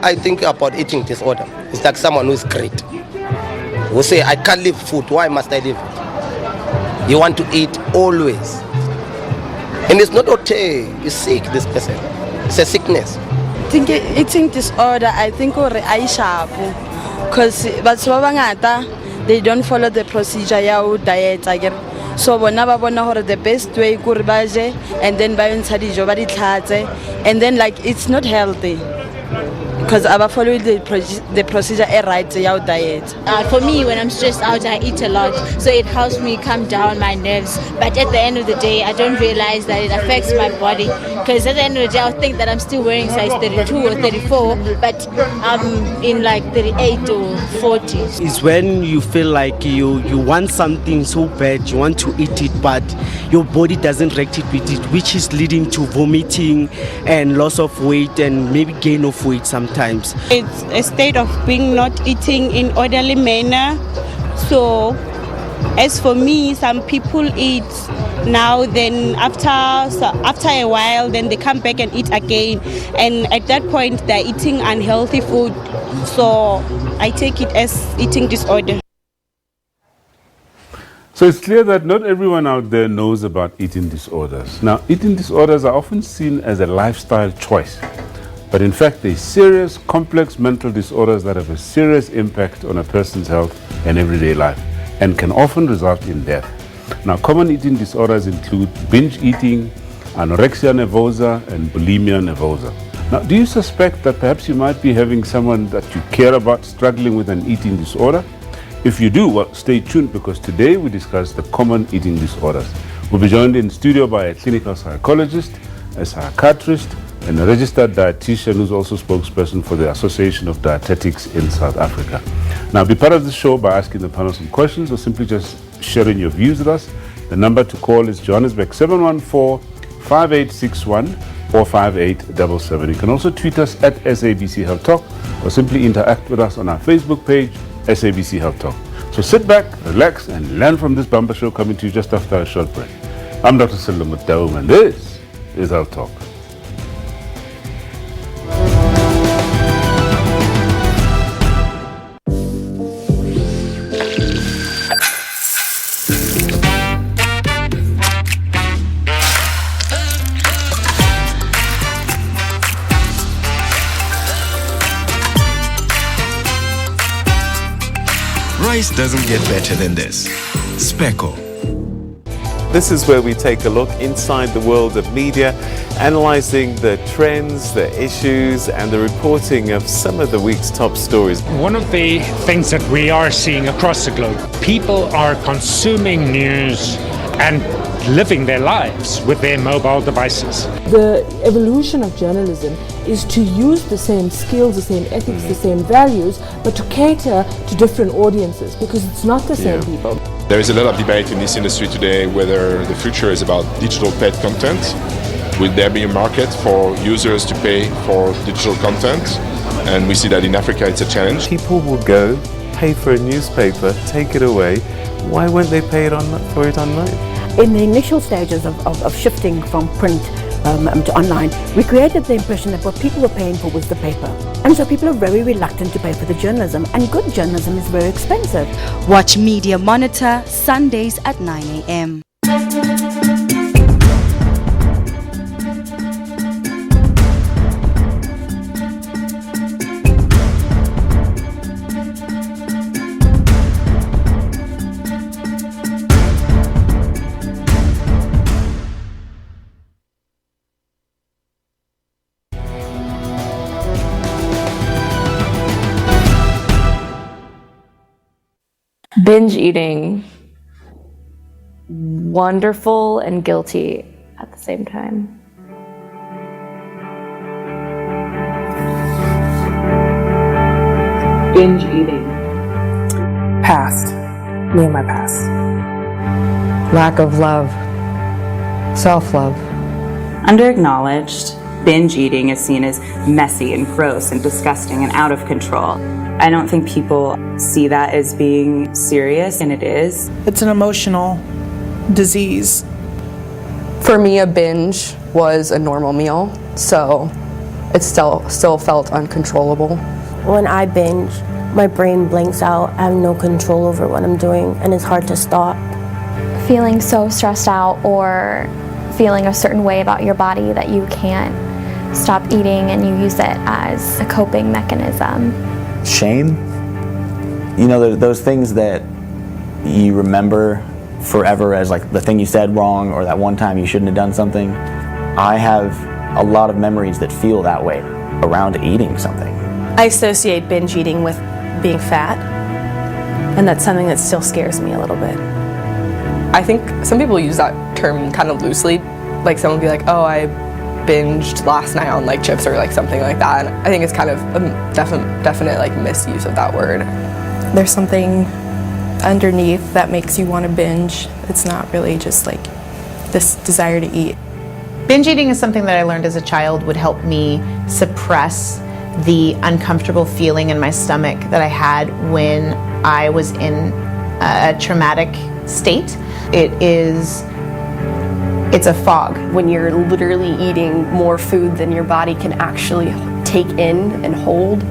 I think about eating disorder, it's like someone who's great. Who say, I can't leave food, why must I leave it? You want to eat always. And it's not okay, you're sick, this person. It's a sickness. Eating disorder, I think I sharp. Because they don't follow the procedure ya diet. So the best way and then and then like it's not healthy. Because I follow the procedure right your diet. For me, when I'm stressed out, I eat a lot, so it helps me calm down my nerves. But at the end of the day, I don't realize that it affects my body. Because at the end of the day, I'll think that I'm still wearing size 32 or 34, but I'm in like 38 or 40. It's when you feel like you want something so bad, you want to eat it, but your body doesn't react with it, which is leading to vomiting and loss of weight and maybe gain of weight sometimes. It's a state of being not eating in orderly manner. So as for me, some people eat now, then after a while, then they come back and eat again. And at that point, they're eating unhealthy food. So I take it as eating disorder. So it's clear that not everyone out there knows about eating disorders. Now, eating disorders are often seen as a lifestyle choice. But in fact, they're serious, complex mental disorders that have a serious impact on a person's health and everyday life and can often result in death. Now, common eating disorders include binge eating, anorexia nervosa, and bulimia nervosa. Now, do you suspect that perhaps you might be having someone that you care about struggling with an eating disorder? If you do, well, stay tuned because today we discuss the common eating disorders. We'll be joined in studio by a clinical psychologist, a psychiatrist, and a registered dietitian who's also spokesperson for the Association of Dietetics in South Africa. Now, be part of the show by asking the panel some questions or simply just sharing your views with us. The number to call is Johannesburg 714-5861 or 5877. You can also tweet us at SABC Health Talk or simply interact with us on our Facebook page, SABC Health Talk. So sit back, relax, and learn from this bumper show coming to you just after a short break. I'm Dr. Silla Mutaum, and this is Health Talk. Rice doesn't get better than this. Speckle. This is where we take a look inside the world of media, analysing the trends, the issues and the reporting of some of the week's top stories. One of the things that we are seeing across the globe, people are consuming news and living their lives with their mobile devices. The evolution of journalism is to use the same skills, the same ethics, the same values, but to cater to different audiences because it's not the same people. There is a lot of debate in this industry today whether the future is about digital paid content. Will there be a market for users to pay for digital content? And we see that in Africa it's a challenge. People will go, pay for a newspaper, take it away. Why won't they pay for it online? In the initial stages of shifting from print to online, we created the impression that what people were paying for was the paper. And so people are very reluctant to pay for the journalism, and good journalism is very expensive. Watch Media Monitor Sundays at 9 a.m. Binge eating, wonderful and guilty at the same time. Binge eating. Past. Me and my past. Lack of love. Self-love. Under-acknowledged, binge eating is seen as messy and gross and disgusting and out of control. I don't think people see that as being serious, and it is. It's an emotional disease. For me, a binge was a normal meal. So it still felt uncontrollable. When I binge, my brain blanks out. I have no control over what I'm doing, and it's hard to stop. Feeling so stressed out or feeling a certain way about your body that you can't stop eating and you use it as a coping mechanism. Shame. You know, those things that you remember forever as like the thing you said wrong or that one time you shouldn't have done something. I have a lot of memories that feel that way around eating something. I associate binge eating with being fat, and that's something that still scares me a little bit. I think some people use that term kind of loosely. Like someone will be like, oh, I binged last night on like chips or like something like that. And I think it's kind of a definite like misuse of that word. There's something underneath that makes you want to binge. It's not really just like this desire to eat. Binge eating is something that I learned as a child would help me suppress the uncomfortable feeling in my stomach that I had when I was in a traumatic state. It's a fog. When you're literally eating more food than your body can actually take in and hold,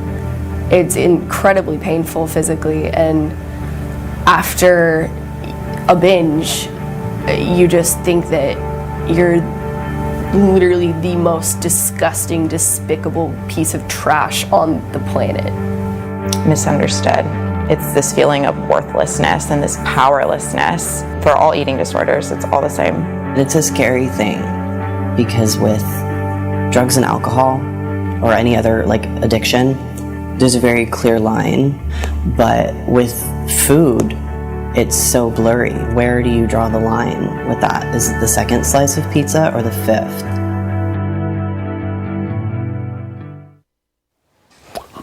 it's incredibly painful physically, and after a binge, you just think that you're literally the most disgusting, despicable piece of trash on the planet. Misunderstood. It's this feeling of worthlessness and this powerlessness. For all eating disorders, it's all the same. It's a scary thing because with drugs and alcohol or any other like addiction, there's a very clear line, but with food, it's so blurry. Where do you draw the line with that? Is it the second slice of pizza or the fifth?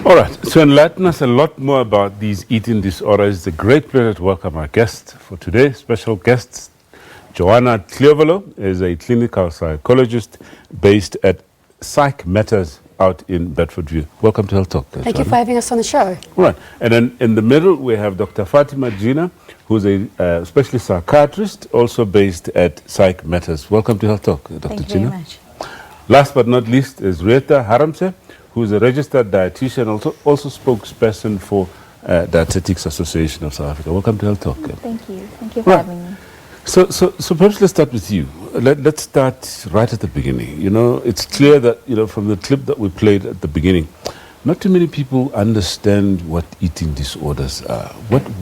All right, to enlighten us a lot more about these eating disorders, it's a great pleasure to welcome our guest for today. Special guest, Joanna Cleovelo is a clinical psychologist based at Psych Matters out in Bedfordview. Welcome to Health Talk. Thank you for having us on the show. All right, and then in the middle we have Dr. Fatima Gina, who's a specialist psychiatrist, also based at Psych Matters. Welcome to Health Talk, Dr. Thank you Gina. very much. Last but not least is Rita Haramse, who's a registered dietitian, also spokesperson for Dietetics Association of South Africa. Welcome to Health Talk. Thank you. Thank you for having me. So perhaps let's start with you. Let's start right at the beginning. You know, it's clear that, you know, from the clip that we played at the beginning, not too many people understand what eating disorders are.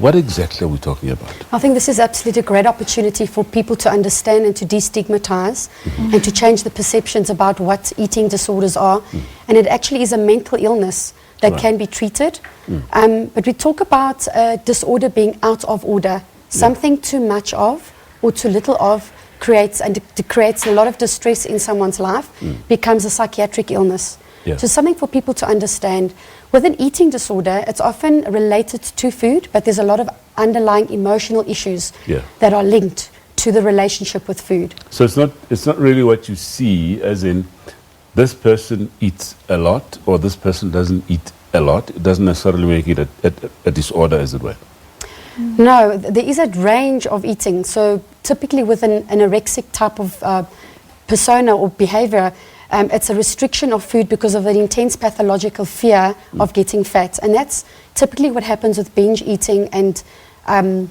What exactly are we talking about? I think this is absolutely a great opportunity for people to understand and to destigmatize and to change the perceptions about what eating disorders are. And it actually is a mental illness that can be treated. But we talk about a disorder being out of order. Something too much of or too little of creates a lot of distress in someone's life, becomes a psychiatric illness. So something for people to understand. With an eating disorder, it's often related to food, but there's a lot of underlying emotional issues that are linked to the relationship with food. So it's not really what you see as in this person eats a lot or this person doesn't eat a lot. It doesn't necessarily make it a disorder, as it were. No, there is a range of eating. So typically with an anorexic type of persona or behavior, it's a restriction of food because of an intense pathological fear of getting fat. And that's typically what happens with binge eating and bulimia.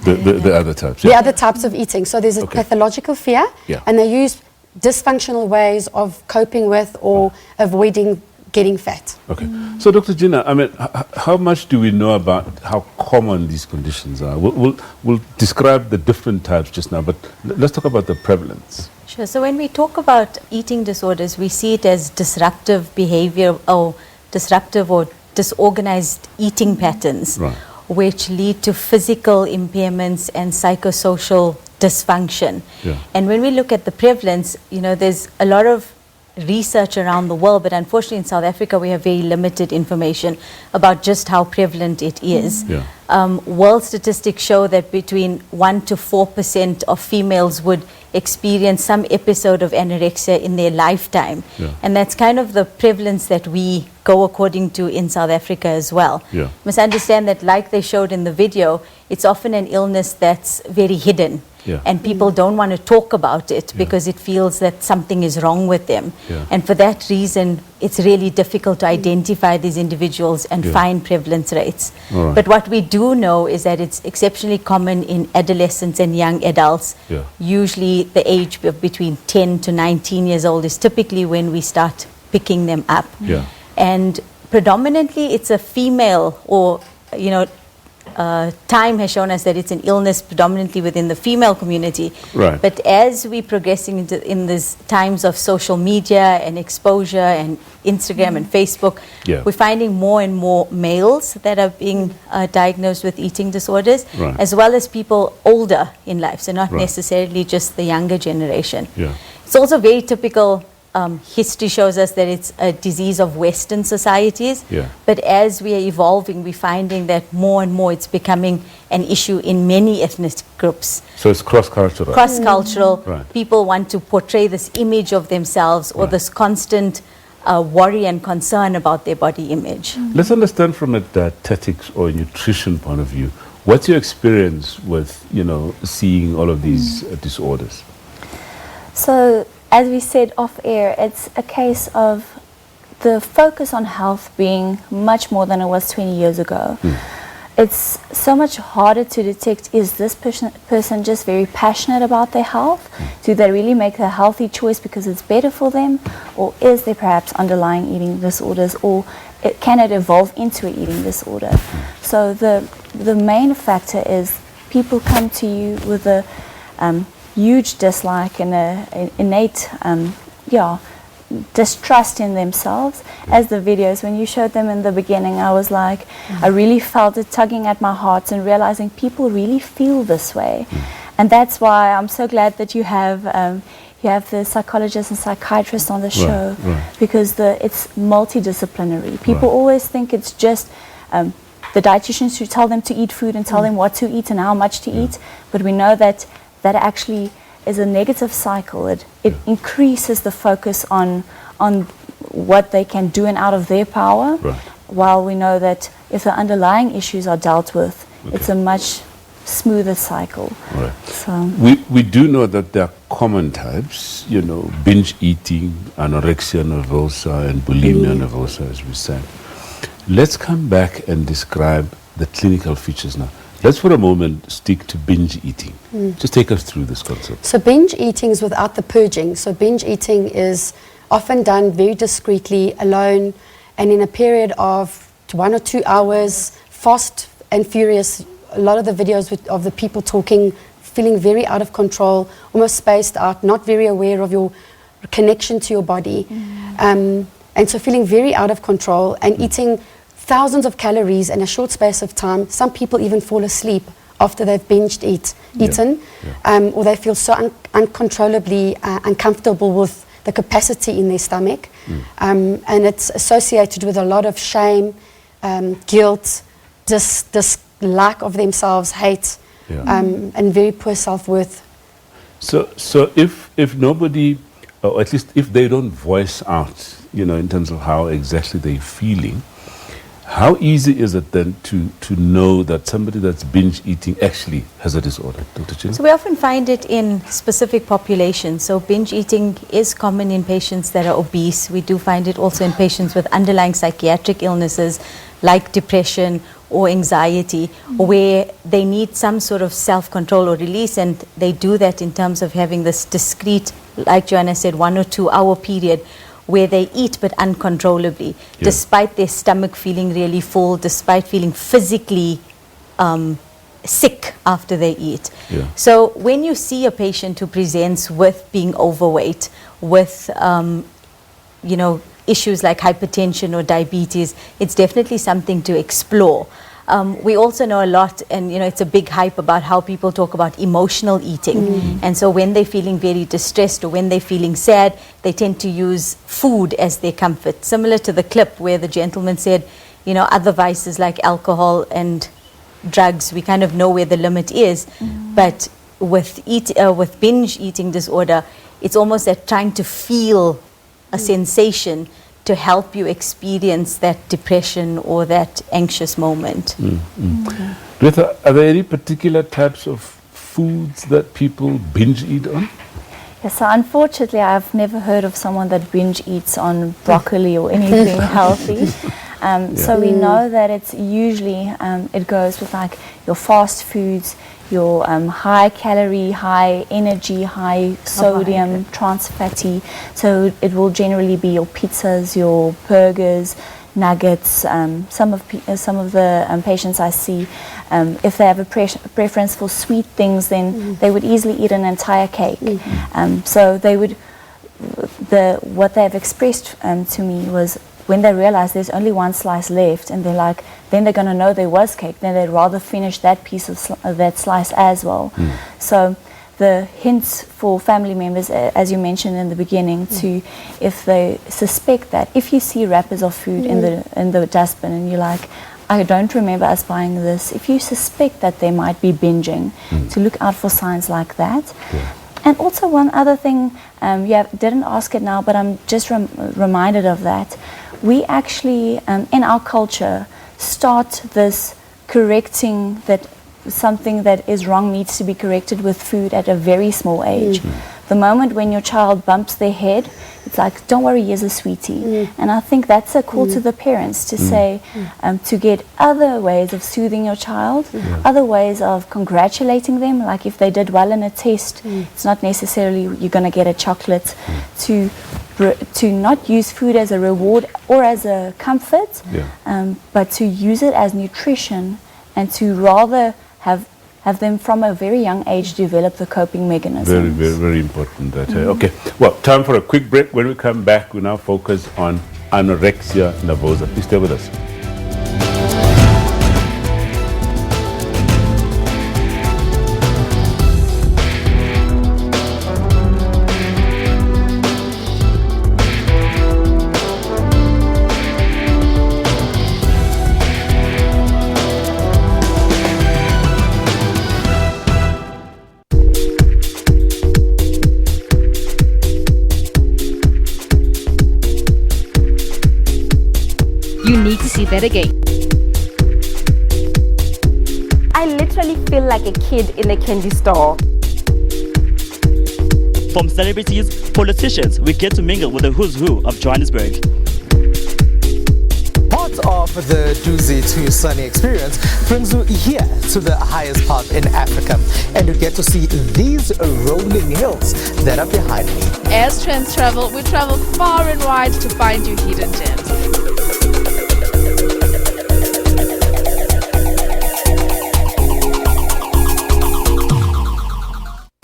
The other types. The other types of eating. So there's a pathological fear, and they use dysfunctional ways of coping with or avoiding getting fat. Okay. So, Dr. Gina, I mean, how much do we know about how common these conditions are? We'll describe the different types just now, but let's talk about the prevalence. Sure. So when we talk about eating disorders, we see it as disruptive behavior or disruptive or disorganized eating patterns, which lead to physical impairments and psychosocial dysfunction. And when we look at the prevalence, you know, there's a lot of research around the world, but unfortunately in South Africa we have very limited information about just how prevalent it is. World statistics show that between 1 to 4% of females would experience some episode of anorexia in their lifetime. And that's kind of the prevalence that we go according to in South Africa as well. Yeah. Must understand that, like they showed in the video, it's often an illness that's very hidden. Yeah. And people don't want to talk about it because it feels that something is wrong with them. Yeah. And for that reason, it's really difficult to identify these individuals and Yeah. find prevalence rates. All right. But what we do know is that it's exceptionally common in adolescents and young adults. Yeah. Usually the age of between 10 to 19 years old is typically when we start picking them up. Yeah. And predominantly it's a female, or, time has shown us that it's an illness predominantly within the female community. Right. But as we're progressing in these times of social media and exposure and Instagram and Facebook, Yeah. we're finding more and more males that are being diagnosed with eating disorders, Right. as well as people older in life, so not Right. necessarily just the younger generation. Yeah. It's also very typical. History shows us that it's a disease of Western societies. Yeah. But as we are evolving, we're finding that more and more it's becoming an issue in many ethnic groups. So it's cross-cultural. Cross-cultural. Right. People want to portray this image of themselves, or this constant worry and concern about their body image. Let's understand from a dietetics or nutrition point of view, what's your experience with, seeing all of these disorders? So, as we said off air, it's a case of the focus on health being much more than it was 20 years ago. It's so much harder to detect, is this person just very passionate about their health? Do they really make a healthy choice because it's better for them? Or is there perhaps underlying eating disorders, or can it evolve into an eating disorder? So the main factor is people come to you with a huge dislike and an innate distrust in themselves. As the videos, when you showed them in the beginning, I was like, I really felt it tugging at my heart and realizing people really feel this way. And that's why I'm so glad that you have the psychologists and psychiatrists on the show, because it's multidisciplinary. People always think it's just the dietitians who tell them to eat food and tell them what to eat and how much to eat, but we know that actually is a negative cycle. It increases the focus on what they can do and out of their power, while we know that if the underlying issues are dealt with, it's a much smoother cycle. Right. So We do know that there are common types, binge eating, anorexia nervosa, and bulimia nervosa, as we said. Let's come back and describe the clinical features now. Let's for a moment stick to binge eating. Just take us through this concept. So binge eating is without the purging. So binge eating is often done very discreetly, alone, and in a period of 1 or 2 hours, fast and furious. A lot of the videos of the people talking, feeling very out of control, almost spaced out, not very aware of your connection to your body. And so feeling very out of control and eating thousands of calories in a short space of time. Some people even fall asleep after they've eaten, or they feel so uncontrollably uncomfortable with the capacity in their stomach. And it's associated with a lot of shame, guilt, this lack of themselves, hate, and very poor self-worth. So if nobody, or at least if they don't voice out, in terms of how exactly they're feeling, how easy is it then to know that somebody that's binge eating actually has a disorder, Dr. Chin? So we often find it in specific populations. So binge eating is common in patients that are obese. We do find it also in patients with underlying psychiatric illnesses like depression or anxiety, where they need some sort of self-control or release, and they do that in terms of having this discrete, like Joanna said, 1 or 2 hour period where they eat but uncontrollably, despite their stomach feeling really full, despite feeling physically sick after they eat. So when you see a patient who presents with being overweight, with issues like hypertension or diabetes, it's definitely something to explore. We also know a lot, and it's a big hype about how people talk about emotional eating. And so when they're feeling very distressed or when they're feeling sad, they tend to use food as their comfort. Similar to the clip where the gentleman said, other vices like alcohol and drugs, we kind of know where the limit is. But with binge eating disorder, it's almost that trying to feel a sensation to help you experience that depression or that anxious moment. Rita, are there any particular types of foods that people binge eat on? Yes, so unfortunately I've never heard of someone that binge eats on broccoli or anything healthy. So we know that it's usually, it goes with like your fast foods, your high calorie, high energy, high sodium, trans fatty. So it will generally be your pizzas, your burgers, nuggets. Some of the patients I see, if they have a preference for sweet things, then they would easily eat an entire cake. So they would, what they have expressed to me was when they realize there's only one slice left, and they're like, then they're going to know there was cake, then they'd rather finish that piece of that slice as well. So the hints for family members, as you mentioned in the beginning, to if they suspect that, if you see wrappers of food in the dustbin and you're like, I don't remember us buying this, if you suspect that they might be binging, to look out for signs like that. And also one other thing, you didn't ask it now, but I'm just reminded of that. We actually, in our culture, start this correcting that something that is wrong needs to be corrected with food at a very small age. The moment when your child bumps their head, it's like, don't worry, here's a sweetie. And I think that's a call to the parents to say, to get other ways of soothing your child, other ways of congratulating them, like if they did well in a test, it's not necessarily you're going to get a chocolate, to not use food as a reward or as a comfort, but to use it as nutrition, and to rather have them from a very young age develop the coping mechanisms. Very, very, very important. That, okay, well, time for a quick break. When we come back, we now focus on anorexia nervosa. Please stay with us. You need to see that again. I literally feel like a kid in a candy store. From celebrities, politicians, we get to mingle with the who's who of Johannesburg. Part of the Duzi to Sunny experience brings you here to the highest part in Africa, and you get to see these rolling hills that are behind me. As Trends Travel, we travel far and wide to find you hidden gems.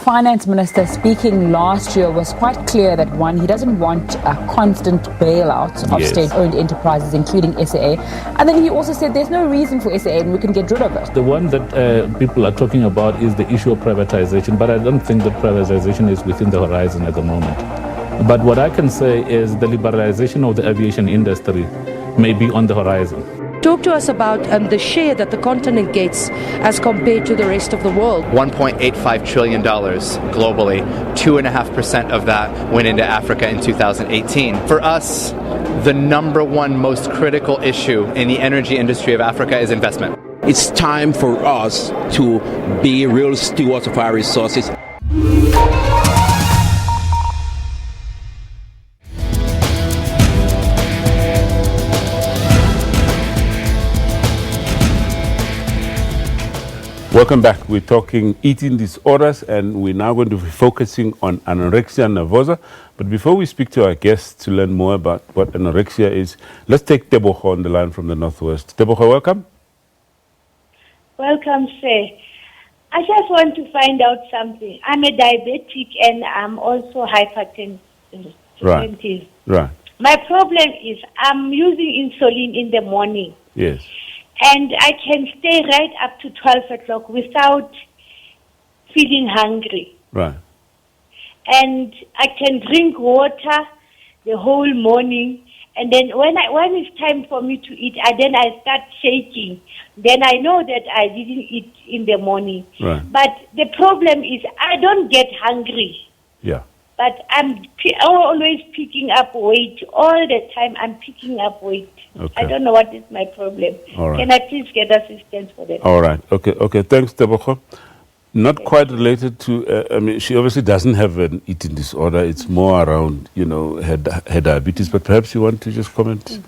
Finance Minister speaking last year was quite clear that one, he doesn't want a constant bailout of state-owned enterprises, including SAA. And then he also said there's no reason for SAA and we can get rid of it. The one that people are talking about is the issue of privatization, but I don't think that privatization is within the horizon at the moment. But what I can say is the liberalization of the aviation industry may be on the horizon. Talk to us about the share that the continent gets as compared to the rest of the world. $1.85 trillion globally. 2.5% of that went into Africa in 2018. For us, the number one most critical issue in the energy industry of Africa is investment. It's time for us to be real stewards of our resources. Welcome back. We're talking eating disorders, and we're now going to be focusing on anorexia nervosa. But before we speak to our guests to learn more about what anorexia is, let's take Tebogo on the line from the Northwest. Tebogo, welcome. Welcome, sir. I just want to find out something. I'm a diabetic and I'm also hypertensive. Right. My problem is I'm using insulin in the morning. Yes. And I can stay right up to 12 o'clock without feeling hungry. Right. And I can drink water the whole morning. And then when it's time for me to eat, I start shaking. Then I know that I didn't eat in the morning. Right. But the problem is I don't get hungry. Yeah. but I'm always picking up weight. All the time I'm picking up weight. Okay. I don't know what is my problem. All right. Can I please get assistance for that? All right. Okay. Thanks, Tebogo. Not quite related to, I mean, she obviously doesn't have an eating disorder. It's more around, her diabetes, but perhaps you want to just comment?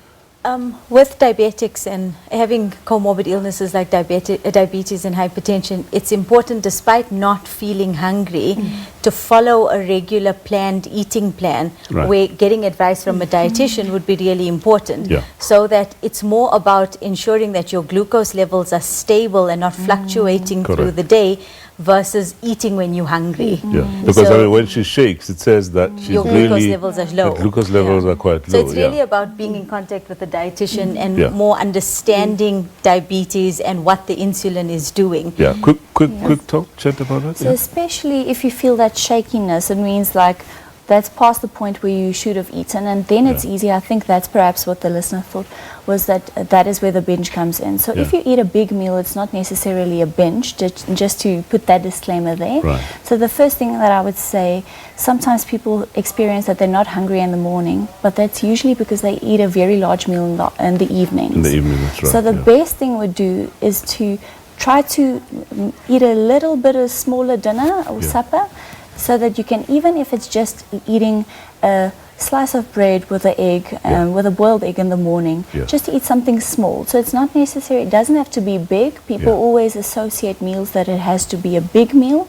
With diabetics and having comorbid illnesses like diabetes and hypertension, it's important, despite not feeling hungry, to follow a regular planned eating plan, where getting advice from a dietitian would be really important, so that it's more about ensuring that your glucose levels are stable and not fluctuating through the day, versus eating when you're hungry. Yeah, because I mean, when she shakes, it says that she's your glucose levels are low. The glucose levels are quite low. So it's really about being in contact with the dietitian and more understanding diabetes and what the insulin is doing. Yeah, quick talk, chat about that. So especially if you feel that shakiness, it means like that's past the point where you should have eaten, and then it's easy. I think that's perhaps what the listener thought, was that that is where the binge comes in. So if you eat a big meal, it's not necessarily a binge, just to put that disclaimer there. So the first thing that I would say, sometimes people experience that they're not hungry in the morning, but that's usually because they eat a very large meal in the evenings. In the evening, that's right. So the best thing would do is to try to eat a little bit of smaller dinner or supper, so that you can, even if it's just eating a slice of bread with an egg, with a boiled egg in the morning, just to eat something small. So it's not necessary, it doesn't have to be big. People always associate meals that it has to be a big meal,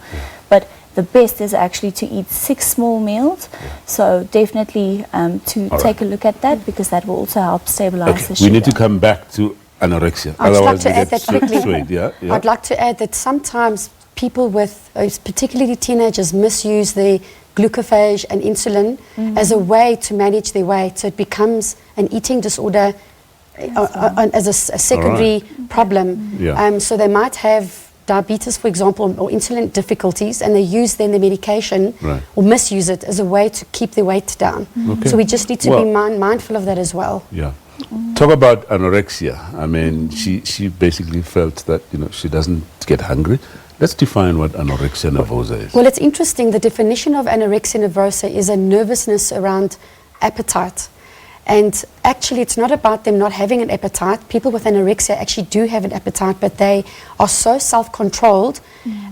but the best is actually to eat 6 small meals. So definitely to take a look at that, because that will also help stabilize the sugar. We need to come back to anorexia. I'd like to add that quickly. Swayed. I'd like to add that sometimes people with, particularly teenagers, misuse the glucophage and insulin as a way to manage their weight. So it becomes an eating disorder as a secondary problem. So they might have diabetes, for example, or insulin difficulties, and they use then the medication or misuse it as a way to keep their weight down. So we just need to be mindful of that as well. Talk about anorexia. I mean, she basically felt that, she doesn't get hungry. Let's define what anorexia nervosa is. Well, it's interesting. The definition of anorexia nervosa is a nervousness around appetite. And actually, it's not about them not having an appetite. People with anorexia actually do have an appetite, but they are so self-controlled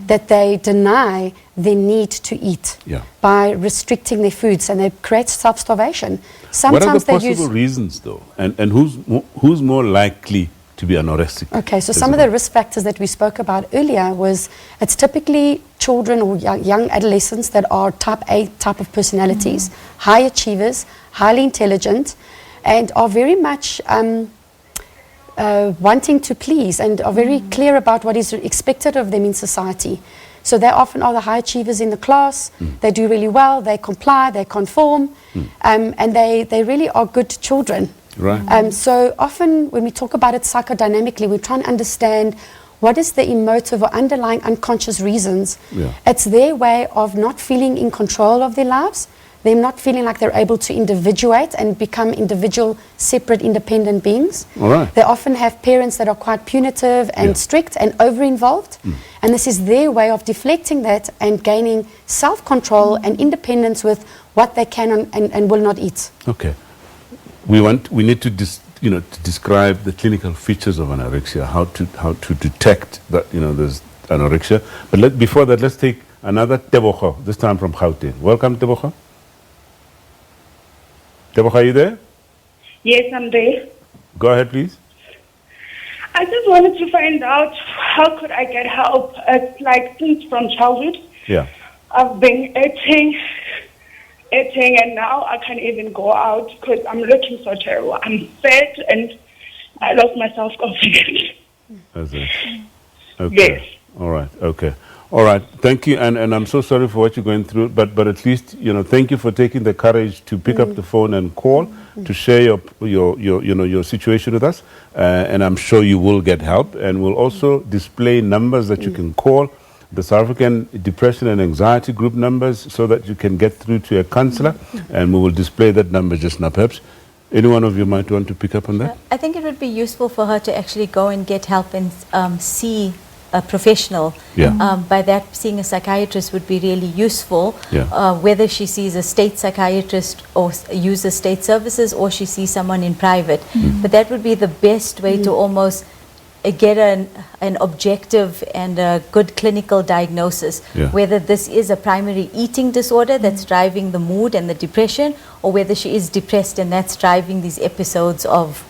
that they deny their need to eat by restricting their foods, and they create self-starvation. What are the possible reasons, though? And who's more likely to be anorexic? Okay, so some of the risk factors that we spoke about earlier was, it's typically children or young adolescents that are type A type of personalities, high achievers, highly intelligent, and are very much wanting to please, and are very clear about what is expected of them in society. So they often are the high achievers in the class. They do really well, they comply, they conform, and they really are good children. So often when we talk about it psychodynamically, we try and understand what is the emotive or underlying unconscious reasons. It's their way of not feeling in control of their lives, them not feeling like they're able to individuate and become individual, separate, independent beings. They often have parents that are quite punitive and strict and over-involved, and this is their way of deflecting that and gaining self-control and independence with what they can and will not eat. Okay. We need to describe the clinical features of anorexia, how to detect that there's anorexia. But before that, let's take another Tebogo, this time from Gauteng. Welcome, Tebogo. Tebogo, are you there? Yes, I'm there. Go ahead, please. I just wanted to find out how could I get help. It's like since from childhood, I've been eating, and now I can't even go out because I'm looking so terrible. I'm fat and I lost my self-confidence. That's it. Okay. Yes. All right. Okay. All right. Thank you. And I'm so sorry for what you're going through, but at least, thank you for taking the courage to pick up the phone and call to share your situation with us. And I'm sure you will get help, and we'll also display numbers that you can call, the South African Depression and Anxiety Group numbers, so that you can get through to a counselor, and we will display that number just now. Perhaps any one of you might want to pick up on that? I think it would be useful for her to actually go and get help and see a professional. Yeah. By that, seeing a psychiatrist would be really useful. Yeah. Whether she sees a state psychiatrist or uses state services, or she sees someone in private. But that would be the best way to almost get an objective and a good clinical diagnosis, whether this is a primary eating disorder that's driving the mood and the depression, or whether she is depressed and that's driving these episodes of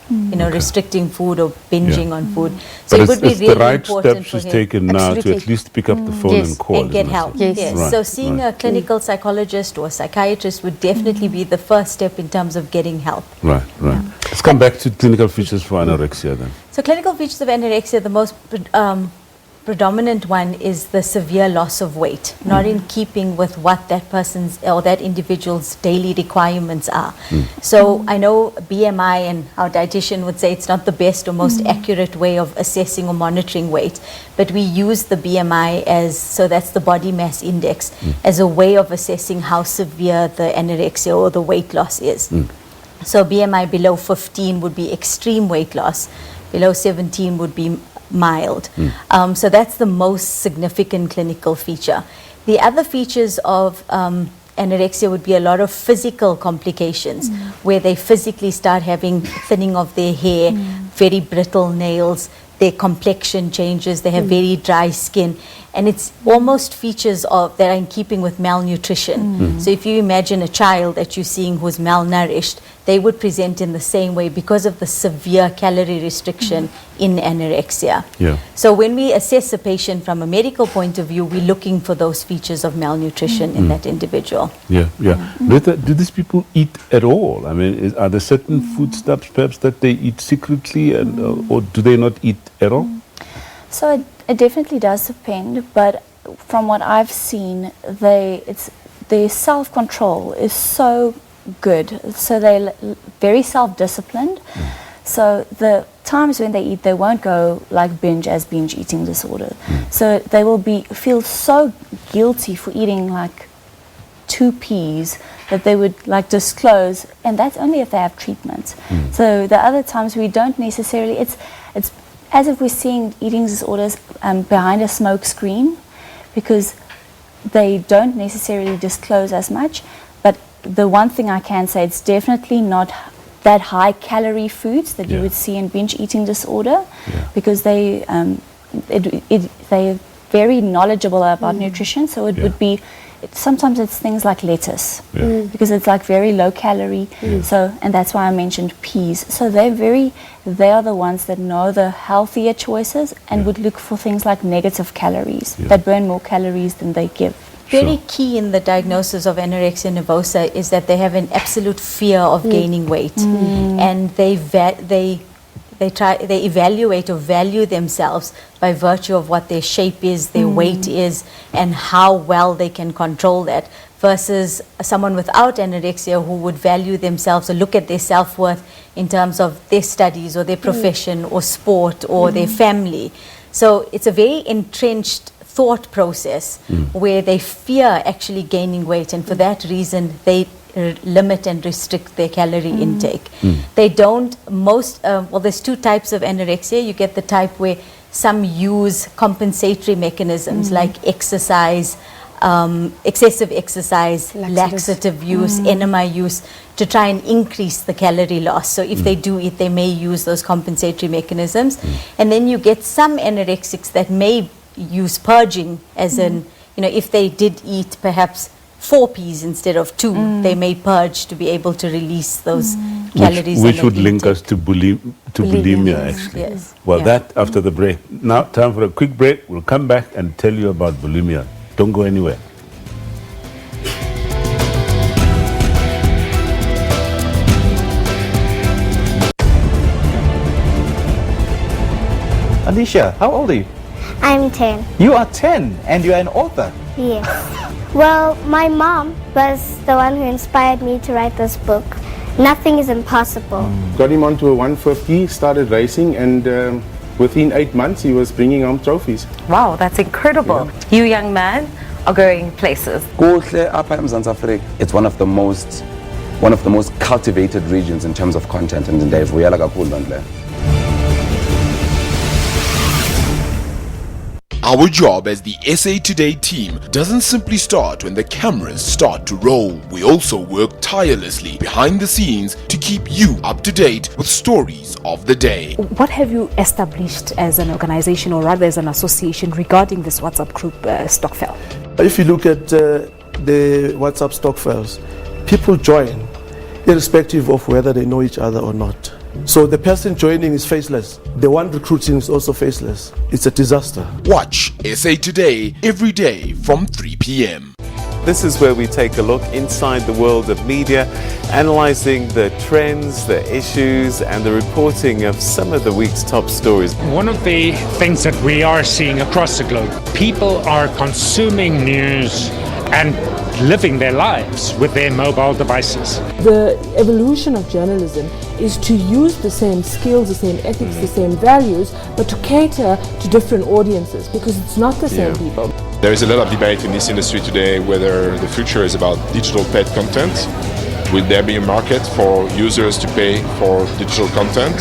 restricting food or binging on food. So but it would be it's really the right important step for she's him. taken now to at least pick up the phone and call and get isn't it? help. Yes. Right, So seeing a clinical psychologist or a psychiatrist would definitely be the first step in terms of getting help. Right. Let's come back to clinical features for anorexia then. So clinical features of anorexia, the most predominant one is the severe loss of weight, not in keeping with what that person's or that individual's daily requirements are. So I know BMI, and our dietitian would say it's not the best or most accurate way of assessing or monitoring weight, but we use the BMI so that's the body mass index, as a way of assessing how severe the anorexia or the weight loss is. So BMI below 15 would be extreme weight loss, below 17 would be mild. So that's the most significant clinical feature. The other features of anorexia would be a lot of physical complications, where they physically start having thinning of their hair, very brittle nails, their complexion changes, they have very dry skin, and it's almost features of that are in keeping with malnutrition. So if you imagine a child that you're seeing who's malnourished, they would present in the same way because of the severe calorie restriction in anorexia. So when we assess a patient from a medical point of view, we're looking for those features of malnutrition in that individual. Rita, do these people eat at all? I mean, are there certain foodstuffs perhaps that they eat secretly, and or do they not eat at all? So it definitely does depend, but from what I've seen, their self-control is so good. So they're very self-disciplined. So the times when they eat, they won't go like binge eating disorder. So they will feel so guilty for eating like 2 peas that they would like disclose, and that's only if they have treatment. So the other times we don't necessarily, it's as if we're seeing eating disorders behind a smoke screen, because they don't necessarily disclose as much. But the one thing I can say, it's definitely not that high calorie foods that you would see in binge eating disorder, because they're very knowledgeable about nutrition. So it would be, sometimes it's things like lettuce, because it's like very low calorie. So, and that's why I mentioned peas. So they are the ones that know the healthier choices and would look for things like negative calories that burn more calories than they give. Very key in the diagnosis of anorexia nervosa is that they have an absolute fear of gaining weight, and they evaluate or value themselves by virtue of what their shape is, their weight is, and how well they can control that, versus someone without anorexia who would value themselves or look at their self-worth in terms of their studies or their profession or sport or their family. So it's a very entrenched thought process where they fear actually gaining weight, and for that reason they limit and restrict their calorie intake. They don't, there's 2 types of anorexia. You get the type where some use compensatory mechanisms like exercise, excessive exercise, laxative use, enema use, to try and increase the calorie loss. So if they do eat, they may use those compensatory mechanisms. And then you get some anorexics that may use purging, as in, if they did eat perhaps 4 peas instead of 2, they may purge to be able to release those calories. Which would link us to bulimia actually. Yes. Well, that after the break. Now, time for a quick break. We'll come back and tell you about bulimia. Don't go anywhere. Alicia, how old are you? I'm 10. You are 10 and you're an author. Yes. Well, my mom was the one who inspired me to write this book. Nothing is impossible. Got him onto a 150, started racing, and within 8 months he was bringing home trophies. Wow, that's incredible. Yeah. You young man are going places. It's one of the most cultivated regions in terms of content, and Our job as the SA Today team doesn't simply start when the cameras start to roll. We also work tirelessly behind the scenes to keep you up to date with stories of the day. What have you established as an organization, or rather as an association, regarding this WhatsApp group Stokvel? If you look at the WhatsApp Stokvels, people join irrespective of whether they know each other or not. So the person joining is faceless. The one recruiting is also faceless. It's a disaster. Watch SA Today every day from 3 p.m. This is where we take a look inside the world of media, analysing the trends, the issues and the reporting of some of the week's top stories. One of the things that we are seeing across the globe, people are consuming news and living their lives with their mobile devices. The evolution of journalism is to use the same skills, the same ethics, the same values, but to cater to different audiences, because it's not the same people. There is a lot of debate in this industry today whether the future is about digital paid content. Will there be a market for users to pay for digital content?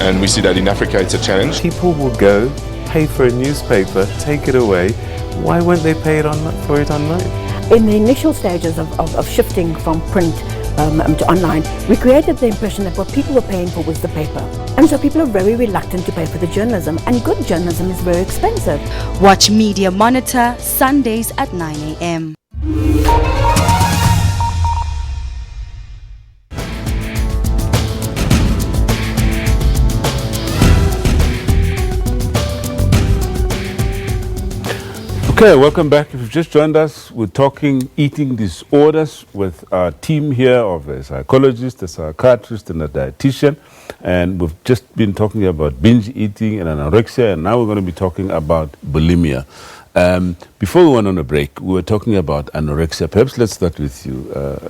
And we see that in Africa it's a challenge. People will go, pay for a newspaper, take it away. Why won't they pay for it online? In the initial stages of shifting from print to online, we created the impression that what people were paying for was the paper. And so people are very reluctant to pay for the journalism, and good journalism is very expensive. Watch Media Monitor Sundays at 9 a.m. Okay, welcome back. If you've just joined us, we're talking eating disorders with our team here of a psychologist, a psychiatrist, and a dietitian. And we've just been talking about binge eating and anorexia, and now we're going to be talking about bulimia. Before we went on a break, we were talking about anorexia. Perhaps let's start with you,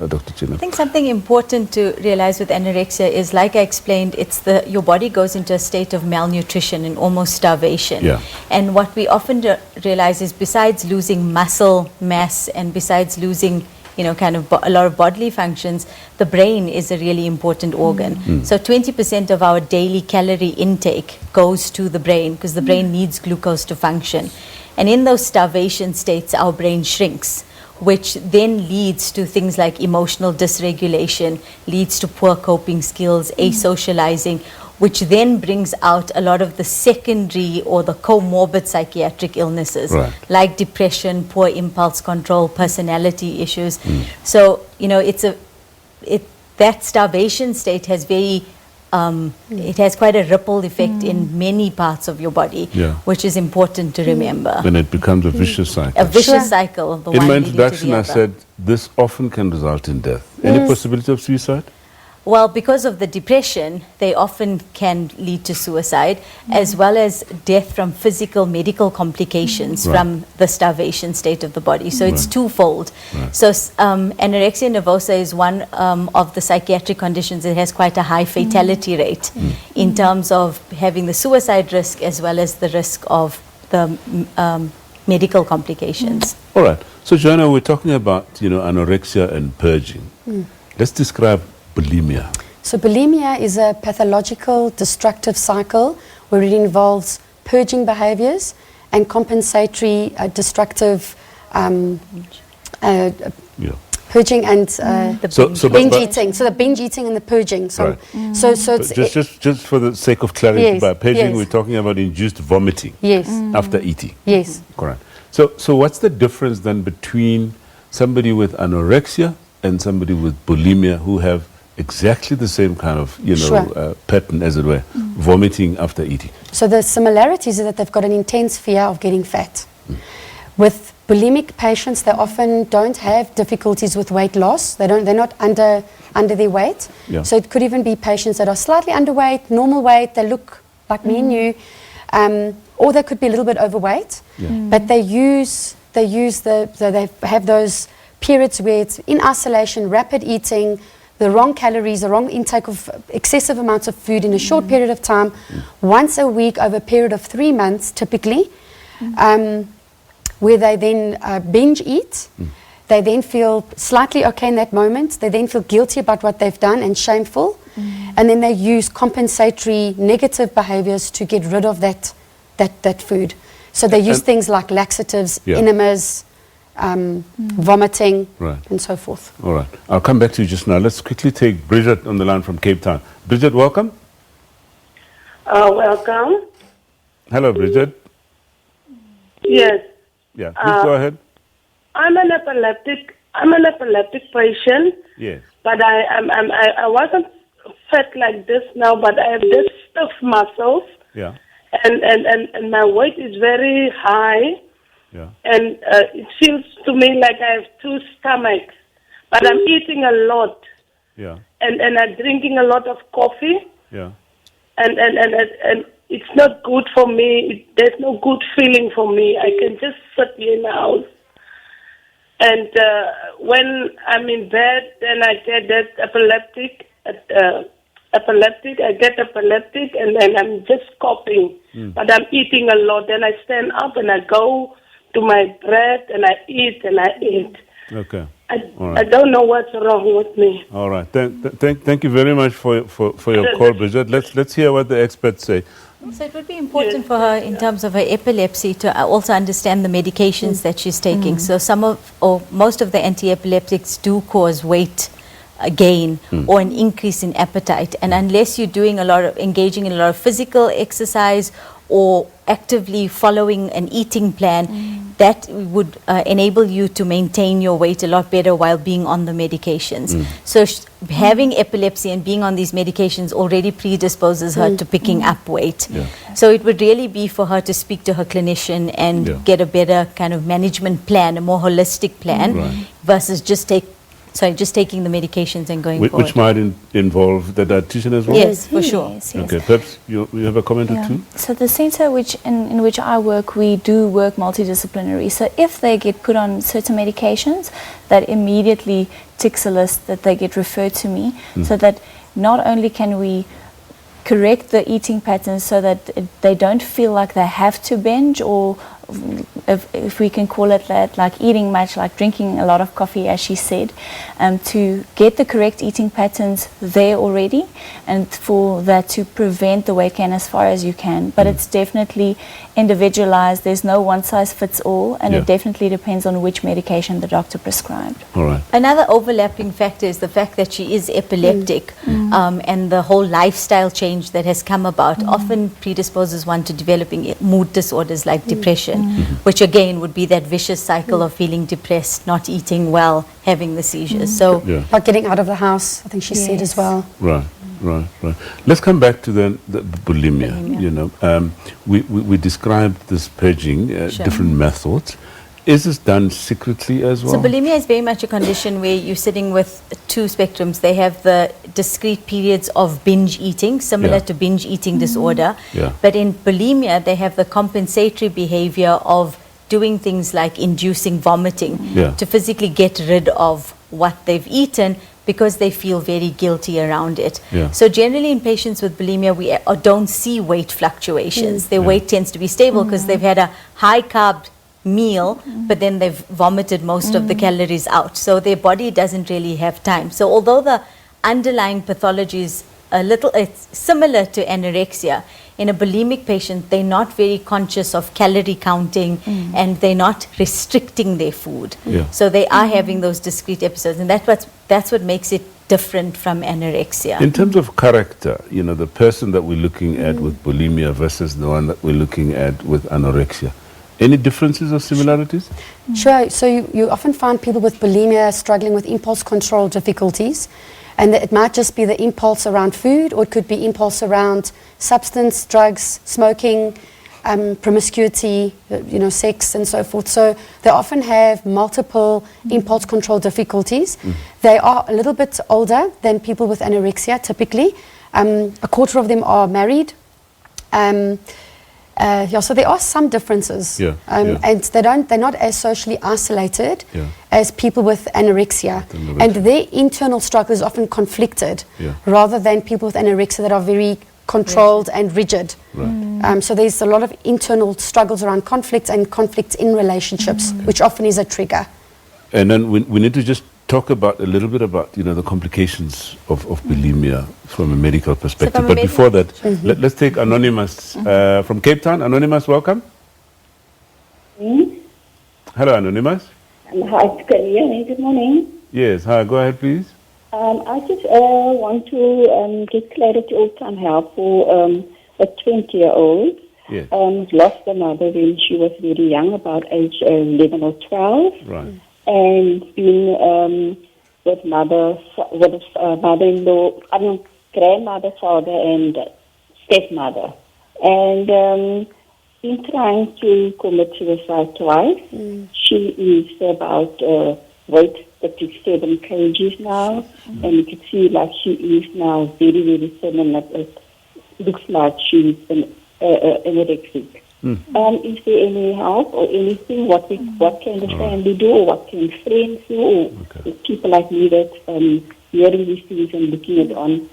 Dr. Chino. I think something important to realize with anorexia is, like I explained, it's your body goes into a state of malnutrition and almost starvation. Yeah. And what we often realize is, besides losing muscle mass and besides losing kind of a lot of bodily functions, the brain is a really important organ. So 20% of our daily calorie intake goes to the brain, because the brain needs glucose to function. And in those starvation states, our brain shrinks, which then leads to things like emotional dysregulation, leads to poor coping skills, asocializing, which then brings out a lot of the secondary or the comorbid psychiatric illnesses, like depression, poor impulse control, personality issues. So, that starvation state has it has quite a ripple effect in many parts of your body, which is important to remember. When it becomes a vicious cycle. A vicious cycle. In my introduction, I said this often can result in death. Any possibility of suicide? Well, because of the depression, they often can lead to suicide, as well as death from physical medical complications from the starvation state of the body. So it's twofold. So anorexia nervosa is one of the psychiatric conditions that has quite a high fatality rate in terms of having the suicide risk as well as the risk of the medical complications. All right. So, Joanna, we're talking about, anorexia and purging. Let's describe bulimia. So bulimia is a pathological destructive cycle where it involves purging behaviors and compensatory destructive purging and binge eating. So the binge eating and the purging. So, so it's just for the sake of clarity, by purging we're talking about induced vomiting after eating. Yes. Correct. So what's the difference then between somebody with anorexia and somebody with bulimia who have exactly the same kind of, pattern, as it were, vomiting after eating? So the similarities is that they've got an intense fear of getting fat. With bulimic patients, they often don't have difficulties with weight loss. They're not under their weight. So it could even be patients that are slightly underweight, normal weight, they look like me and you, or they could be a little bit overweight. But they have those periods where it's in isolation, rapid eating, the wrong calories, the wrong intake of excessive amounts of food in a short period of time, once a week over a period of 3 months typically, where they then binge eat. They then feel slightly okay in that moment. They then feel guilty about what they've done and shameful. And then they use compensatory negative behaviors to get rid of that food. So they use things like laxatives, enemas, vomiting, and so forth. All right. I'll come back to you just now. Let's quickly take Bridget on the line from Cape Town. Bridget, welcome. Welcome. Hello, Bridget. Yes. Yeah, please go ahead. I'm an epileptic patient. Yes. But I wasn't fat like this now, but I have this stiff muscles. Yeah. And my weight is very high. Yeah. And it feels to me like I have two stomachs. But I'm eating a lot. Yeah. And I'm drinking a lot of coffee. Yeah. And it's not good for me. There's no good feeling for me. I can just sit here in the house. And when I'm in bed, then I get that epileptic. I get epileptic, and then I'm just coughing. But I'm eating a lot. Then I stand up and I go to my bread and I eat and I eat. Okay. I don't know what's wrong with me. All right. Thank you very much for your call, Bridget. Let's hear what the experts say. So it would be important for her in terms of her epilepsy to also understand the medications that she's taking. So most of the anti-epileptics do cause weight gain or an increase in appetite, and unless you're doing engaging in a lot of physical exercise or actively following an eating plan, that would enable you to maintain your weight a lot better while being on the medications. So having epilepsy and being on these medications already predisposes her to picking up weight. So it would really be for her to speak to her clinician and get a better kind of management plan, a more holistic plan, versus just taking the medications and going forward. Which might involve the dietitian as well? Yes, for sure. Yes. Okay, perhaps you have a comment or two? So the centre in which I work, we do work multidisciplinary. So if they get put on certain medications, that immediately ticks a list that they get referred to me, so that not only can we correct the eating patterns so that they don't feel like they have to binge, or if we can call it that, like eating much, like drinking a lot of coffee, as she said, to get the correct eating patterns there already, and for that to prevent the weight gain as far as you can. But it's definitely individualized. There's no one size fits all, and it definitely depends on which medication the doctor prescribed. All right. Another overlapping factor is the fact that she is epileptic, and the whole lifestyle change that has come about often predisposes one to developing mood disorders like depression, which again would be that vicious cycle of feeling depressed, not eating well, having the seizures. So, like getting out of the house, I think she said as well. Right. Let's come back to the bulimia. You know, we described this purging, different methods. Is this done secretly as well? So bulimia is very much a condition where you're sitting with two spectrums. They have the discrete periods of binge eating, similar to binge eating disorder. But in bulimia, they have the compensatory behavior of doing things like inducing vomiting to physically get rid of what they've eaten, because they feel very guilty around it. So generally in patients with bulimia, we don't see weight fluctuations. Their weight tends to be stable because they've had a high carb meal, but then they've vomited most of the calories out. So their body doesn't really have time. So although the underlying pathology is it's similar to anorexia, in a bulimic patient, they're not very conscious of calorie counting and they're not restricting their food. So they are having those discrete episodes, and that's what makes it different from anorexia. In terms of character, you know, the person that we're looking at with bulimia versus the one that we're looking at with anorexia, any differences or similarities? Sure. So you often find people with bulimia struggling with impulse control difficulties, and it might just be the impulse around food, or it could be impulse around substance, drugs, smoking, promiscuity, sex and so forth. So they often have multiple impulse control difficulties. They are a little bit older than people with anorexia typically. A quarter of them are married. So there are some differences, and they're not as socially isolated as people with anorexia, and their internal struggle is often conflicted, rather than people with anorexia that are very controlled and rigid. So there's a lot of internal struggles around conflicts and conflicts in relationships, which often is a trigger. And then we need to just talk about a little bit about the complications of bulimia from a medical perspective. But before that, let's take Anonymous from Cape Town. Anonymous, welcome. Hello, Anonymous. Hi, can you hear me? Good morning. Yes, hi, go ahead, please. I just want to get clarity or some help for a 20-year-old. Yes. Lost her mother when she was very young, about age 11 or 12. Right. And been with mother-in-law, grandmother, father, and stepmother. And been trying to commit suicide twice. She is about weight 37 kgs now, and you can see like she is now very, very thin, and it looks like she's anorexic. Is there any help or anything? What can the family do, or what can friends do, or people like me that hearing these things and looking at on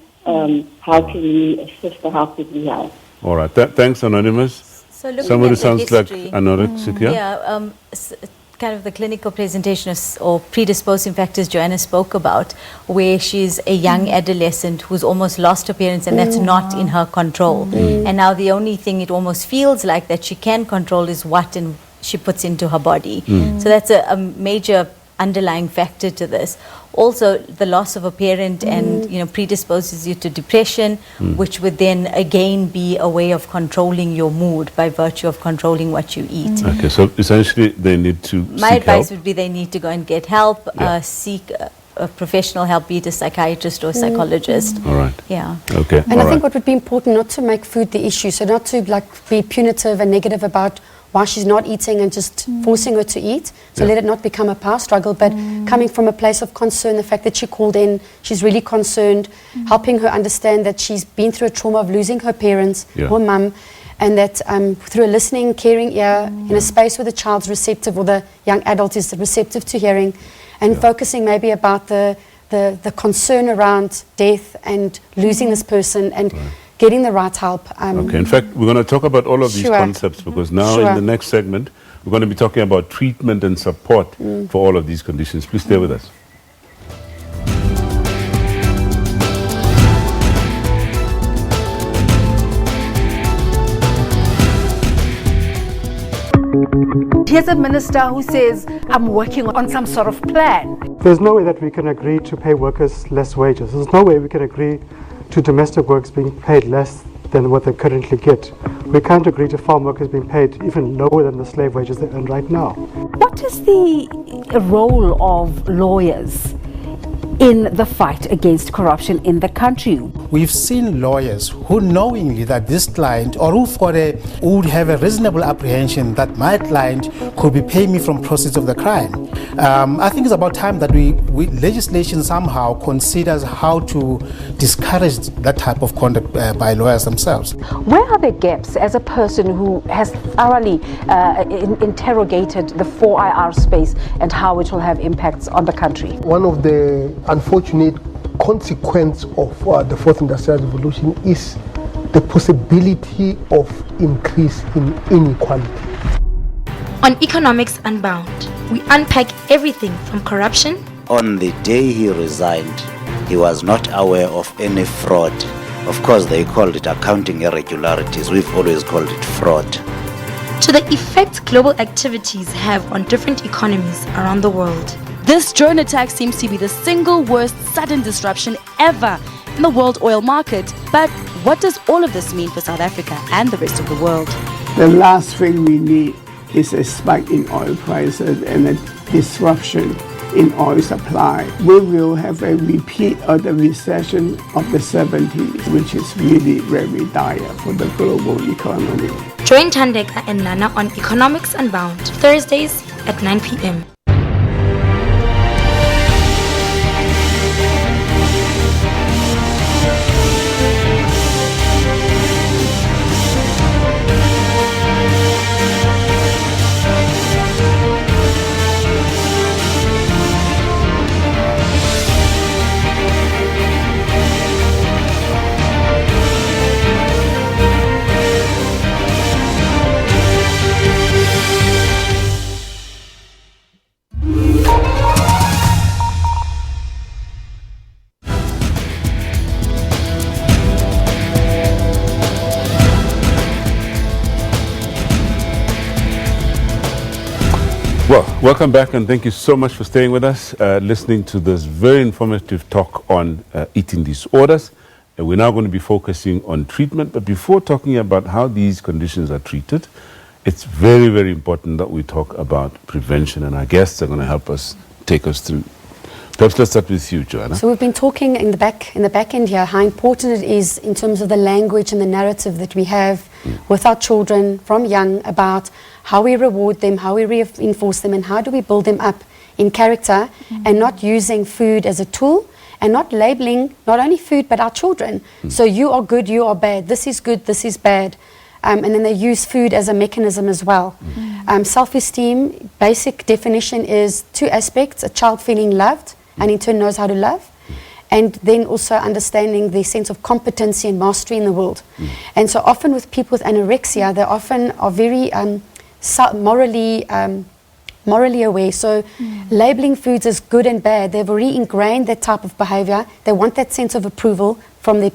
how can we assist or how can we help? All right. Thanks, Anonymous. So looking Somebody at the sounds like history, anorexic, yeah? Yeah, kind of the clinical presentation or predisposing factors Joanna spoke about, where she's a young adolescent who's almost lost her parents, and that's not in her control. And now the only thing it almost feels like that she can control is what she puts into her body. So that's a major underlying factor to this. Also, the loss of a parent and predisposes you to depression, which would then again be a way of controlling your mood by virtue of controlling what you eat. Okay, so essentially they need to My seek advice help. would be they need to go and get help, seek a professional help, be it a psychiatrist or a psychologist. All right. Yeah. Okay. And I think what would be important, not to make food the issue, so not to be punitive and negative about why she's not eating and just forcing her to eat. So let it not become a power struggle, but coming from a place of concern, the fact that she called in, she's really concerned, helping her understand that she's been through a trauma of losing her parents, her mum, and that through a listening, caring ear, in a space where the child's receptive or the young adult is receptive to hearing, and focusing maybe about the concern around death and losing this person and getting the right help. Okay, in fact, we're going to talk about all of these concepts because now in the next segment, we're going to be talking about treatment and support for all of these conditions. Please stay with us. Here's a minister who says, I'm working on some sort of plan. There's no way that we can agree to pay workers less wages. There's no way we can agree to domestic workers being paid less than what they currently get. We can't agree to farm workers being paid even lower than the slave wages they earn right now. What is the role of lawyers in the fight against corruption in the country? We've seen lawyers who knowingly that this client or who would have a reasonable apprehension that my client could be paying me from proceeds of the crime. I think it's about time that we legislation somehow considers how to discourage that type of conduct by lawyers themselves. Where are the gaps as a person who has thoroughly interrogated the 4IR space and how it will have impacts on the country? One of the unfortunate consequence of the fourth industrial revolution is the possibility of increase in inequality. On Economics Unbound, we unpack everything from corruption. On the day he resigned, he was not aware of any fraud. Of course, they called it accounting irregularities. We've always called it fraud. To the effect global activities have on different economies around the world. This drone attack seems to be the single worst sudden disruption ever in the world oil market. But what does all of this mean for South Africa and the rest of the world? The last thing we need is a spike in oil prices and a disruption in oil supply. We will have a repeat of the recession of the 70s, which is really very dire for the global economy. Join Tandeka and Nana on Economics Unbound, Thursdays at 9 p.m. Welcome back, and thank you so much for staying with us, listening to this very informative talk on eating disorders. And we're now going to be focusing on treatment. But before talking about how these conditions are treated, it's very, very important that we talk about prevention, and our guests are going to help us take us through. Perhaps let's start with you, Joanna. So we've been talking in the back end here how important it is in terms of the language and the narrative that we have with our children from young about how we reward them, how we reinforce them, and how do we build them up in character, and not using food as a tool, and not labeling not only food but our children. So you are good, you are bad, this is good, this is bad. And then they use food as a mechanism as well. Self-esteem, basic definition is two aspects: a child feeling loved and in turn knows how to love, and then also understanding the sense of competency and mastery in the world. And so often with people with anorexia, they often are very morally aware. So labeling foods as good and bad, they've already ingrained that type of behavior. They want that sense of approval from the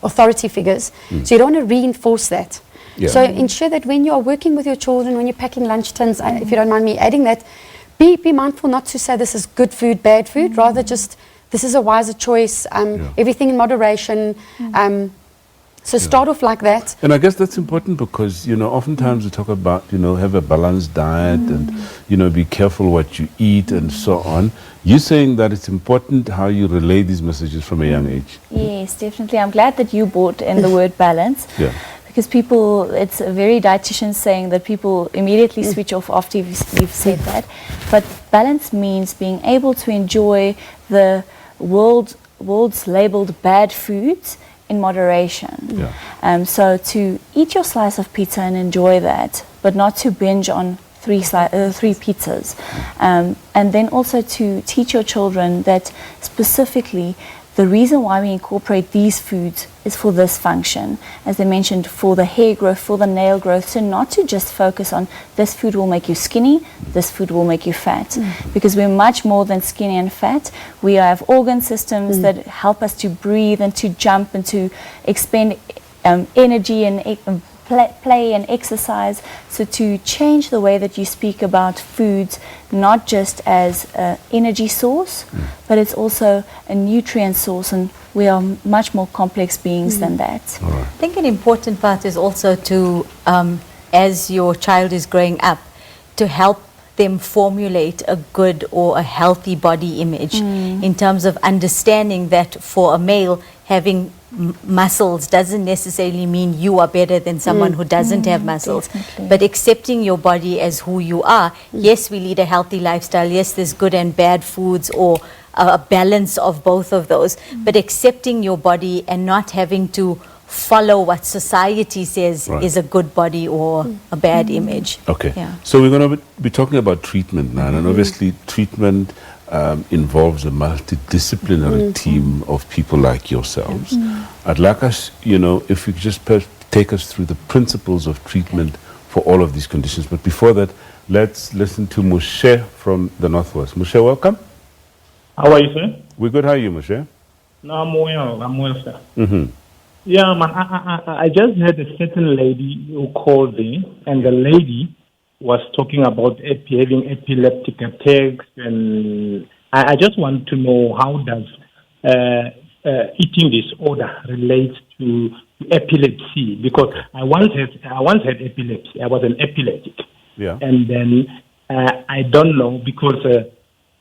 authority figures. So you don't want to reinforce that. So ensure that when you are working with your children, when you're packing lunch tins, if you don't mind me adding that, be mindful not to say this is good food, bad food, rather just this is a wiser choice, everything in moderation. So start off like that. And I guess that's important because, you know, oftentimes we talk about, you know, have a balanced diet and, you know, be careful what you eat and so on. You're saying that it's important how you relay these messages from a young age. Yes, definitely. I'm glad that you brought in the word balance. Yeah. Because people, it's a very dietitian saying that people immediately switch off after you've said that. But balance means being able to enjoy the world's labeled bad foods in moderation. So to eat your slice of pizza and enjoy that, but not to binge on three pizzas. And then also to teach your children that specifically the reason why we incorporate these foods is for this function. As they mentioned, for the hair growth, for the nail growth. So not to just focus on this food will make you skinny, this food will make you fat. Because we're much more than skinny and fat. We have organ systems that help us to breathe and to jump and to expend energy and play and exercise. So to change the way that you speak about foods, not just as an energy source, but it's also a nutrient source, and we are much more complex beings than that. I think an important part is also to, as your child is growing up, to help them formulate a good or a healthy body image in terms of understanding that for a male, having muscles doesn't necessarily mean you are better than someone who doesn't have muscles. Definitely. But accepting your body as who you are. Yes, we lead a healthy lifestyle. Yes, there's good and bad foods, or a balance of both of those. But accepting your body and not having to follow what society says is a good body or a bad image. Okay. So we're going to be talking about treatment now, and obviously treatment involves a multidisciplinary team of people like yourselves. I'd like us, you know, if you could just take us through the principles of treatment for all of these conditions. But before that, let's listen to Moshe from the Northwest. Moshe, welcome. How are you, sir? We're good. How are you, Moshe? No, I'm well, sir. Yeah, man, I just had a certain lady who called me, and the lady was talking about having epileptic attacks, and I just want to know, how does eating disorder relate to epilepsy? Because I once had epilepsy. I was an epileptic. And then I don't know, because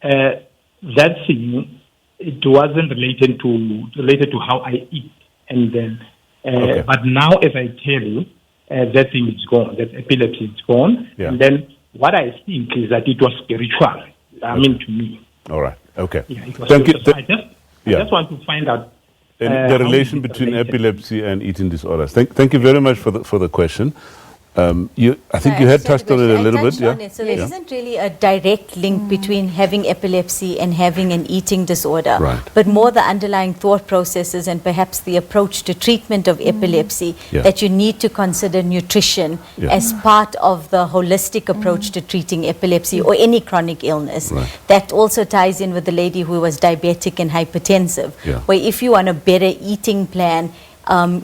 that thing, it wasn't related to how I eat. And then, but now, as I tell you, that thing is gone. That epilepsy is gone. And then, what I think is that it was spiritual. I mean, to me. All right. Okay. It was Thank you. spiritual. I just want to find out the relation between epilepsy and eating disorders. Thank you very much for the question. I think you had touched on it a little bit. So there isn't really a direct link between having epilepsy and having an eating disorder, but more the underlying thought processes and perhaps the approach to treatment of epilepsy, that you need to consider nutrition as part of the holistic approach to treating epilepsy or any chronic illness. That also ties in with the lady who was diabetic and hypertensive, where if you want a better eating plan,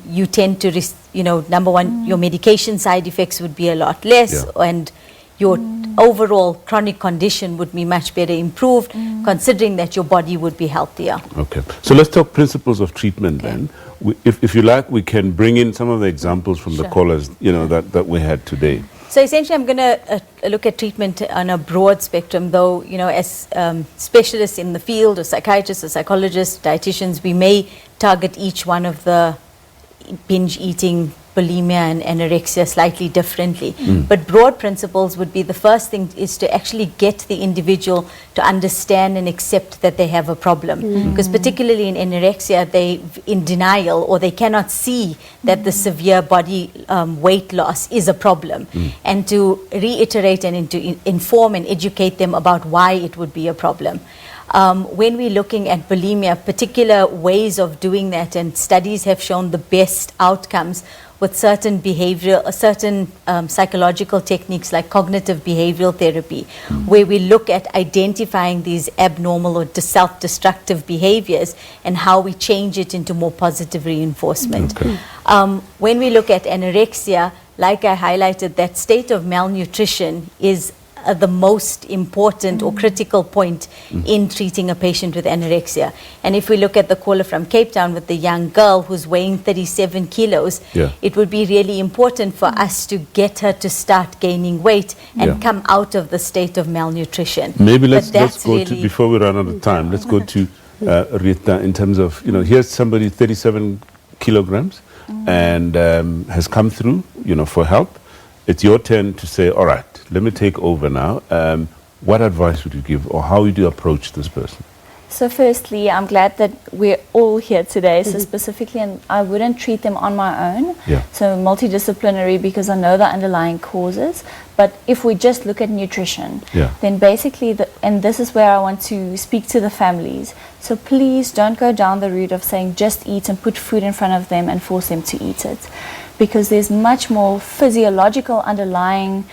you tend to, number one, your medication side effects would be a lot less, and your overall chronic condition would be much better improved, considering that your body would be healthier. Okay, so let's talk principles of treatment then. If you like, we can bring in some of the examples from the callers, that we had today. So essentially, I'm going to look at treatment on a broad spectrum, though, as specialists in the field, or psychiatrists, or psychologists, dietitians, we may target each one of the binge eating, bulimia and anorexia slightly differently. But broad principles would be, the first thing is to actually get the individual to understand and accept that they have a problem. Because particularly in anorexia, they're in denial, or they cannot see that the severe body weight loss is a problem. And to reiterate and to inform and educate them about why it would be a problem. When we're looking at bulimia, particular ways of doing that, and studies have shown the best outcomes with certain behavioral, certain psychological techniques like cognitive behavioral therapy, where we look at identifying these abnormal or self-destructive behaviors and how we change it into more positive reinforcement. When we look at anorexia, like I highlighted, that state of malnutrition is the most important or critical point in treating a patient with anorexia. And if we look at the caller from Cape Town with the young girl who's weighing 37 kilos, it would be really important for us to get her to start gaining weight and come out of the state of malnutrition. Maybe let's go really to, before we run out of time, let's go to Rita, in terms of, here's somebody 37 kilograms and has come through, for help. It's your turn to say, all right, let me take over now. What advice would you give, or how would you approach this person? So firstly, I'm glad that we're all here today. So specifically, and I wouldn't treat them on my own. So multidisciplinary, because I know the underlying causes. But if we just look at nutrition, then basically, and this is where I want to speak to the families. So please don't go down the route of saying just eat and put food in front of them and force them to eat it. Because there's much more physiological underlying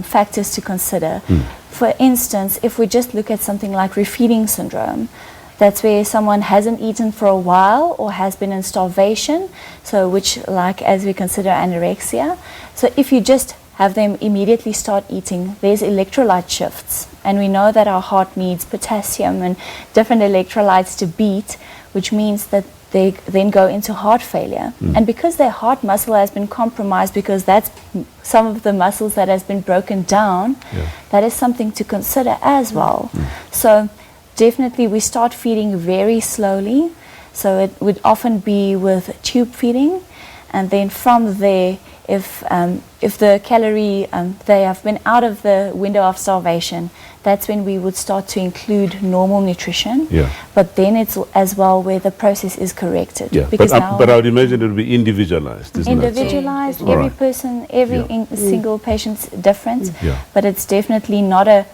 factors to consider. For instance, if we just look at something like refeeding syndrome, that's where someone hasn't eaten for a while or has been in starvation, so which, like, as we consider anorexia. So if you just have them immediately start eating, there's electrolyte shifts, and we know that our heart needs potassium and different electrolytes to beat, which means that they then go into heart failure. And because their heart muscle has been compromised, because that's some of the muscles that has been broken down, that is something to consider as well. So definitely we start feeding very slowly. So it would often be with tube feeding, and then from there, if the calorie, they have been out of the window of starvation, that's when we would start to include normal nutrition. But then it's as well where the process is corrected. Because but I would imagine it would be individualized, isn't it? Individualized, every person, every single patient's different. But it's definitely not a,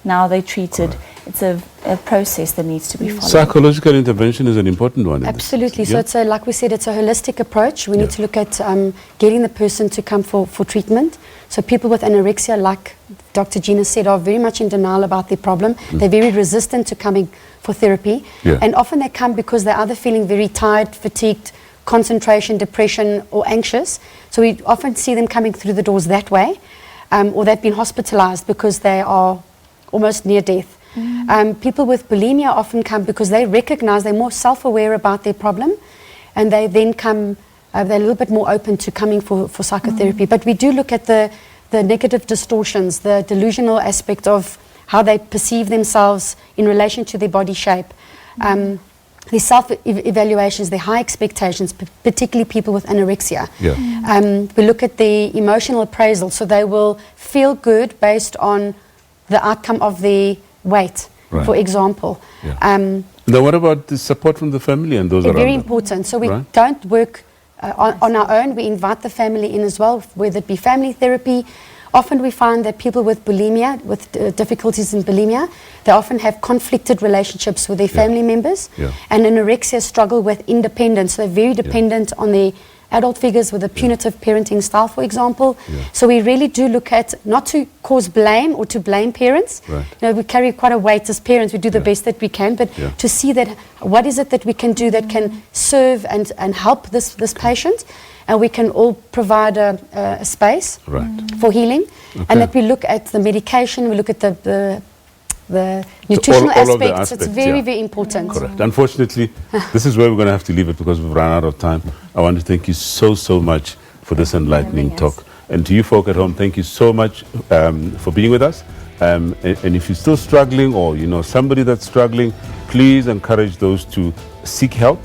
now they're treated. It's a process that needs to be followed. Psychological intervention is an important one. Absolutely. So it's like we said, it's a holistic approach. We need to look at getting the person to come for treatment. So people with anorexia, like Dr. Gina said, are very much in denial about their problem. They're very resistant to coming for therapy. And often they come because they're either feeling very tired, fatigued, concentration, depression, or anxious. So we often see them coming through the doors that way, or they've been hospitalized because they are almost near death. People with bulimia often come because they recognize they're more self-aware about their problem, and they then come, they're a little bit more open to coming for psychotherapy. But we do look at the negative distortions, the delusional aspect of how they perceive themselves in relation to their body shape, their self-evaluations, their high expectations, particularly people with anorexia. We look at the emotional appraisal, so they will feel good based on the outcome of their weight, for example. Then what about the support from the family and those around very them? important. So we don't work on our own. We invite the family in as well, whether it be family therapy. Often we find that people with bulimia, with difficulties in bulimia, they often have conflicted relationships with their family members. And anorexia struggle with independence. They're very dependent on their adult figures with a punitive parenting style, for example. So we really do look at, not to cause blame or to blame parents. We carry quite a weight as parents. We do the best that we can, but to see that what is it that we can do that can serve and help this patient. and we can all provide a space for healing, and that we look at the medication, we look at the nutritional aspects. It's very, very important. Correct. Unfortunately, this is where we're going to have to leave it because we've run out of time. I want to thank you so much for this enlightening talk. And to you folk at home, thank you so much for being with us. And if you're still struggling, or you know somebody that's struggling, please encourage those to seek help.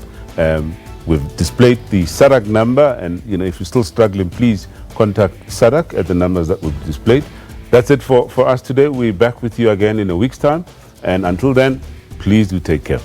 We've displayed the SADC number, and you know if you're still struggling, please contact SADC at the numbers that we've displayed. That's it for us today. We're back with you again in a week's time. And until then, please do take care.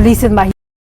Police in my